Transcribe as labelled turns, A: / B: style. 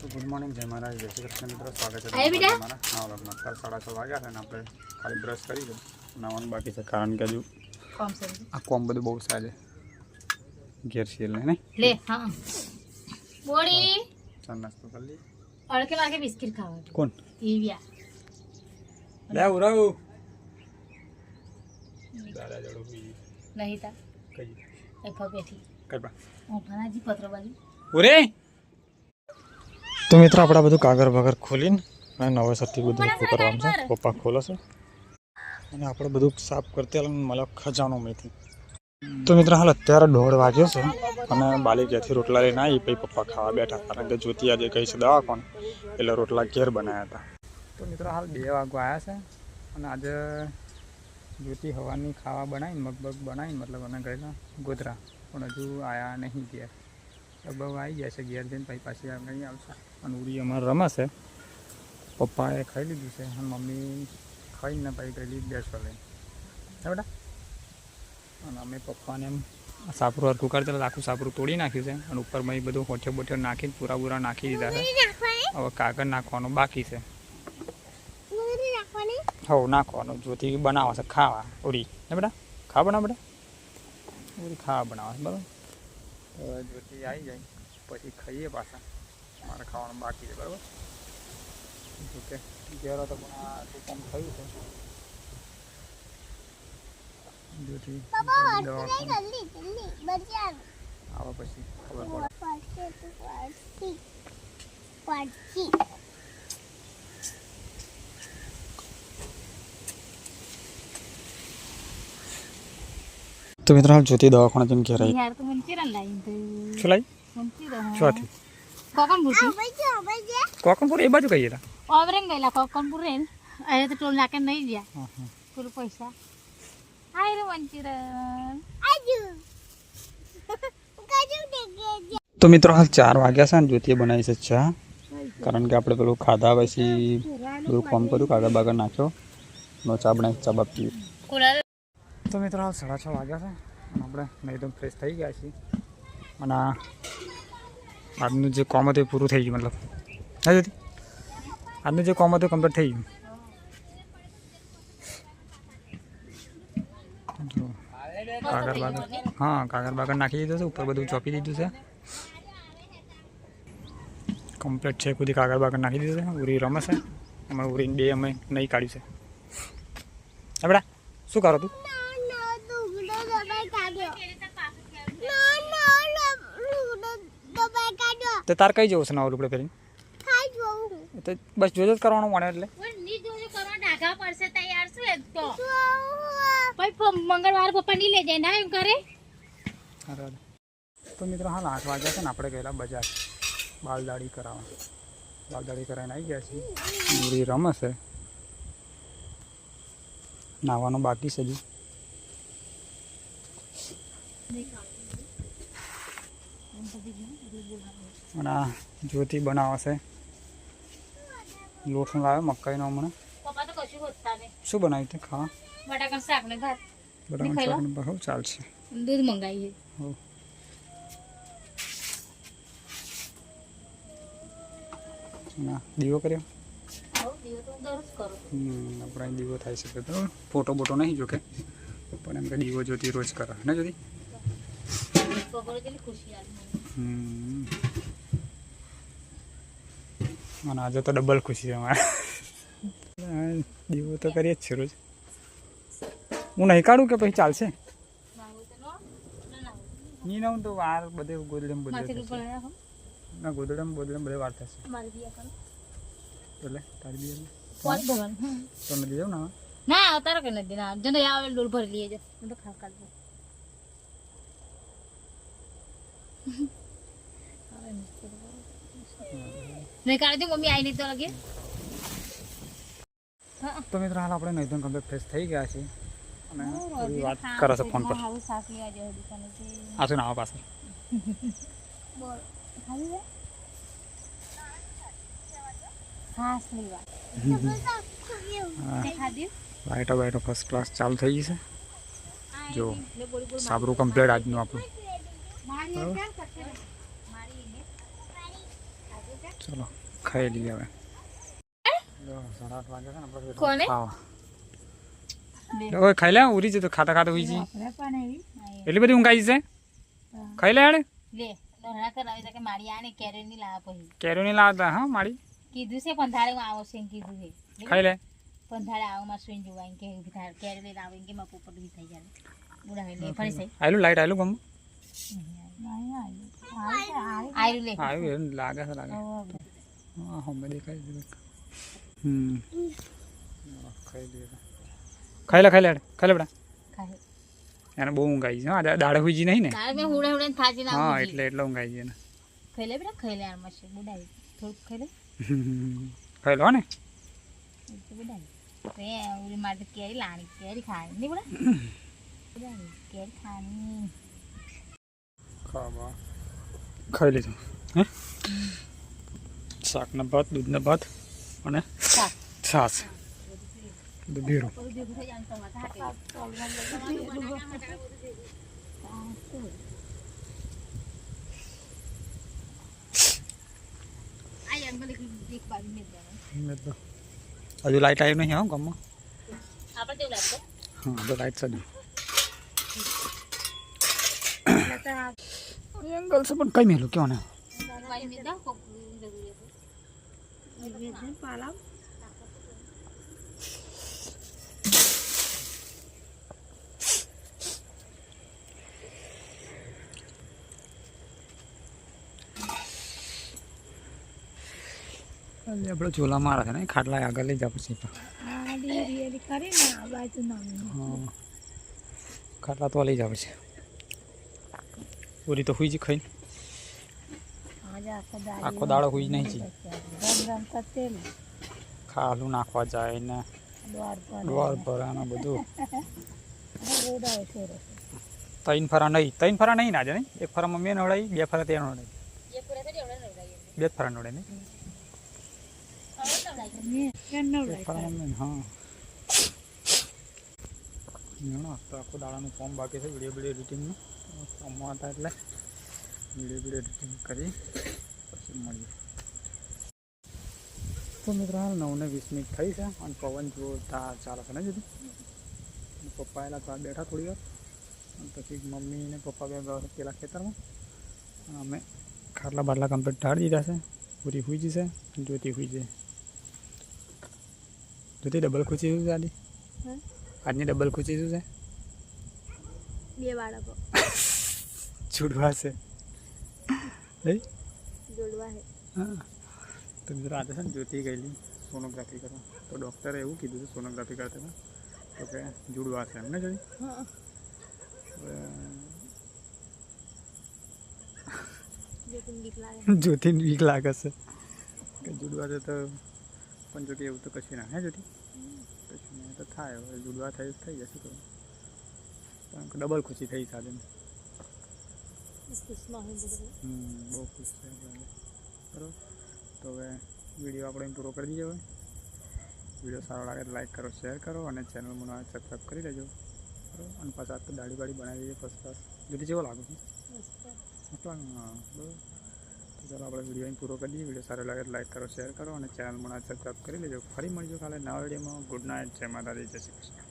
A: तो good morning जय महाराज जय श्री कृष्ण मित्रों स्वागत है हमारा नवा व्लॉगમાં અત્યારે 6:30 વાગ્યા છે ને આપણે ખાલી બ્રશ કરી દો નાવાનું બાકી છે કારણ કે હજુ આ કોમ બધું બહુ સાજે ઘેર છે ને
B: લે હા બોડી
A: ચા નાસ્તો કરી લી
B: અડકે વાગે બિસ્કિટ ખાવા
A: કોણ
B: ઈવ્યા
A: લે ઉરાવ દાદા જોડો બી
B: નહીં તા
A: કઈ
B: એફા બેઠી
A: કઈબા
B: હું ફનાજી પત્ર બાજી
A: ઓરે તો મિત્રો આપણે બધું કાગળ વગર ખોલીને અને નવેસરથી બધું કરવાનું છે પપ્પા ખોલે છે અને આપણે બધું સાફ કરતે મતલબ ખજાનો મેથી તો મિત્રો હાલ અત્યારે 1:30 વાગ્યો છે અને બાલી ઘેરથી રોટલા લઈને આવી પછી પપ્પા ખાવા બેઠા કારણ કે જ્યોતિ આજે કહી છે દવાખાને એટલે રોટલા ઘેર બનાવ્યા હતા તો મિત્રો હાલ 2 વાગવા આવ્યા છે અને આજે જ્યોતિ હવાની ખાવા બનાવીને મગબગ બનાવીને મતલબ અને ગયેલા ગોધરા પણ હજુ આવ્યા નહીં ઘેર લગભગ આવી જાય છે ઘેર જઈને પછી પાછી નહીં આવશે અને ઉરી અમારે રમશે પપ્પાએ ખાઈ લીધું છે અને મમ્મી ખાઈને પછી ગયેલી બેસવા લઈને હે બેટા અને અમે પપ્પાને એમ સાપરું હરખું કરતા આખું સાપરું તોડી નાખ્યું છે અને ઉપરમાં એ બધું હોઠે બોઠે નાખીને પૂરા નાખી દીધા છે હવે કાગળ નાખવાનું બાકી છે હવ નાખવાનું જોતી બનાવે છે ખાવા ઉરી હે બેટા ખાવા બનાવ બેટા ઉરી ખાવા બનાવે બરાબર જ્યોતિ આવી જાય પછી ખાઈએ પાછા મારે ખાવાનું બાકી છે બરાબર ઓકે ઘેરો તો પણ આ કામ થયું છે જ્યોતિ આવે પછી ખબર પડે તો મિત્રો હાલ જ્યોતિ દવાખાને જઈને ઘેર આવી
B: યાર તો મંચુરિયન લાઈન તો
A: શું લાવી
B: મંચુરિયન
A: ચોથી કોકનપુર એ બાજુ કહીએ
B: ઓવરેંગ ગયેલા કોકનપુર રે અરે તો ટોલ નાકે નહીં ગયા પૂરું પૈસા આય રે મંચુરિયન
A: તો મિત્રો હાલ 4 વાગ્યા છે ને જ્યોતિએ બનાવી છે ચા કારણ કે આપણે પેલું ખાધા પછી બધું કામ કર્યું કાગળ બાગળ નાખ્યો નો ચા બનાવી ચા બાપ પીવી તો મિત્રો હાલ 6:30 વાગ્યા છે અને આપણે નહીં તો ફ્રેશ થઈ ગયા છીએ અને આજનું જે કામ હતું એ પૂરું થઈ ગયું મતલબ હા જ્યોતિ આજનું જે કામ હતું કમ્પ્લીટ થઈ ગયું કાગળ બાગળ હા કાગળ બાગળ નાખી દીધું છે ઉપર બધું ચોપી દીધું છે કમ્પ્લીટ છે ખુદી કાગળ બાગળ નાખી દીધું છે ઉરી રમે છે અમારે ઉરીને 2 અમે નહીં કાઢ્યું છે બેટા શું કરો તું તો તાર કઈ જવું છે નવું લુગડે પહેરીને તો બસ જોજો જ કરવાનું મળે એટલે
B: મંગળવાર પપ્પા ની લઈ જાય ના એમ કરે
A: તો મિત્રો હાલ 8 વાગ્યા છે ને આપણે ગયેલા બજાર બાલદાડી કરાવવા બાલદાડી કરાવીને આવી ગયા છીએ મૂરી રમે છે નાવાનું બાકી છે હજુ અને આ જ્યોતિ બનાવે છે લોટ લાવે મકાઈનો હમણાં શું બનાવ્યું તે ખાવા
B: બટાકાનું શાક ને ભાત
A: બટાકાનું શાક બહુ ચાલશે
B: દૂધ મંગાવીએ
A: ના દીવો કર્યો
B: કરું
A: આપણે દીવો થાય છે તો ફોટો બોટો નહીં જોકે પણ એમ કે દીવો જ્યોતિ રોજ કરે ને જ્યોતિ અને આજે તો ડબલ ખુશી છે અમારે દીવો તો કરીએ જ છે રોજ હું નહીં કાઢું કે પછી ચાલશે નહીં ના હું તો વાર બધે ગોદડેમ ના ગોદડેમ બધે વાર થશે એટલે તારી બી તો નદી જાવ
B: ના તારો કે નદી ના જને આવે ડોલ ભરી લઈએ જો હું તો ખાવ કાઢ નહીં કાઢી મમ્મી આવી નહીં તો લગે
A: તો મિત્રો હાલ આપણે નહીં તો કમ્પ્લીટ ફ્રેશ થઈ ગયા છીએ અને વાત કરે છે ફોન પર આ શું ના પાસે લાઈટો ફર્સ્ટ ક્લાસ ચાલુ થઈ ગઈ છે જો સાબરું કમ્પ્લીટ આજનું આપણું ચલો ખાઈ લઈએ હવે. 8:30 વાગે છે ને આપણે
B: કોને?
A: ખાવા. ઓય ખાઈ લે ઉરી છે તો ખાતા ખાતા હોઈ છે. એટલી બધી ઊંઘ આવી છે. ખાઈ લે યાર.
B: લે ડોહરા કરાવી કે મારી આને કેરી ની લાવ પછી
A: કેરી નહીં લાવતા હા મારી.
B: કીધું છે પંધાળે માં આવો છે કીધું છે
A: ખાઈ લે.
B: પંધાળે આવો માં સુઈ જોવા કે કેરી લઈને આવે કે માં પોપટ બી થઈ જાય બુડા હે લે ફરી છે
A: આયલું લાઈટ આયલું ગમ.
B: આયુ લે
A: આવ્યું એમ લાગે છે લાગે. હા હમે દેખાય છે. ખાઈ લે. ખાઈ લે બેટા.
B: ખાય
A: એને બહુ ઊંઘ આવી છે હા દાડે હુઈ જી નહીં ને.
B: દાળ મે હુડે હુડે થાજી ના
A: હા એટલે ઊંઘ આવી છે એને.
B: ખાઈ લે બેટા ખાઈ લે આ મશે બુડાઈ થોડું ખાઈ લે
A: ખાઈ લો ને.
B: બુડાઈ રે ઉરી માટે કેરી લાણી કેરી ખાય ની બુડા બુડાઈ કેરી ખાની
A: ખાઈ લીધું હે શાકના ભાત દૂધના ભાત અને છાશ દૂધીરો. હજુ લાઈટ આવી નહીં હા ગામમાં.
B: આપણે તેવું લાગતો
A: હા તો લાઈટ છે એંગલ છે પણ કઈ મેલું ક્યાં ને
B: વાઈ મે દા કોક પાલા
A: આપણે ચોલા મારા છે ને ખાટલા આગળ લઈ જા પછી ખાટલા તો લઈ જા પછી પૂરી તો હુઈ જ ખાઈ આખો દાડો હુઈ નહીં છે ખાલું નાખવા જાય ને દ્વાર ભરાનું બધું 3 ફરા નહીં ના જાય નહીં 1 ફરામાં મેં નવડાવી 2 ફરા તે નવડાવી 2 ફરા નવડાવી નહીં 1 ફરામાં મેં હા તો આખો દાડાનું ફોર્મ બાકી છે વિડીયો એડિટિંગનું ફોર્મમાં હતા એટલે વિડીયો એડિટિંગ કરી પછી મળીએ. તો મિત્રો હાલ 9:20 થઈ છે અને પવન જોરદાર ચાલે છે ને જુદી. પપ્પા એલા તો બેઠા થોડી વાર અને પછી મમ્મી ને પપ્પા બે પેલા ખેતરમાં અમે ખાટલા બાટલા કમ્પ્લીટ ઢાળી દીધા છે. પૂરી હુઈ જશે જ્યોતિ હુઈ જાય. જ્યોતિ ડબલ ખુશી શું છે આજની ડબલ ખુશી શું છે?
B: 2 બાળકો
A: છૂડવા છે
B: જોડવા હે
A: હા. તો મિત્રો આજે છે ને જ્યોતિ ગયેલી સોનોગ્રાફી કરવા તો ડૉક્ટરે એવું કીધું છે સોનોગ્રાફી કરતા તો કે જુડવા છે એમને જોઈ જ્યોતિને બીક લાગે છે કે જુડવા છે તો પણ જો કે એવું તો કશું ના હે જ્યોતિ કશું નહીં તો થાય હવે જુડવા થઈ જશે તો પણ ડબલ ખુશી થઈ સાથે બહુ ખુશ છે બરાબર. તો હવે વિડીયો આપણે પૂરો કરી દઈએ. હવે વિડીયો સારો લાગે તો લાઈક કરો શેર કરો અને ચેનલ મને સબસ્ક્રાઈબ કરી લેજો બરાબર. અને પાછા તો દાઢી બાડી બનાવી દઈએ ફર્સ્ટ ક્લાસ જુદી જેવો લાગુ છું હા બરાબર. તો ચાલો આપણે વિડીયો અહીં પૂરો કરી દઈએ. વિડીયો સારો લાગે તો લાઈક કરો શેર કરો અને ચેનલ મને સબસ્ક્રાઈબ કરી લેજો. ફરી મળીશું કાલે નવા વિડીયોમાં. ગુડ નાઇટ, જય માતાજી, જય શ્રી કૃષ્ણ.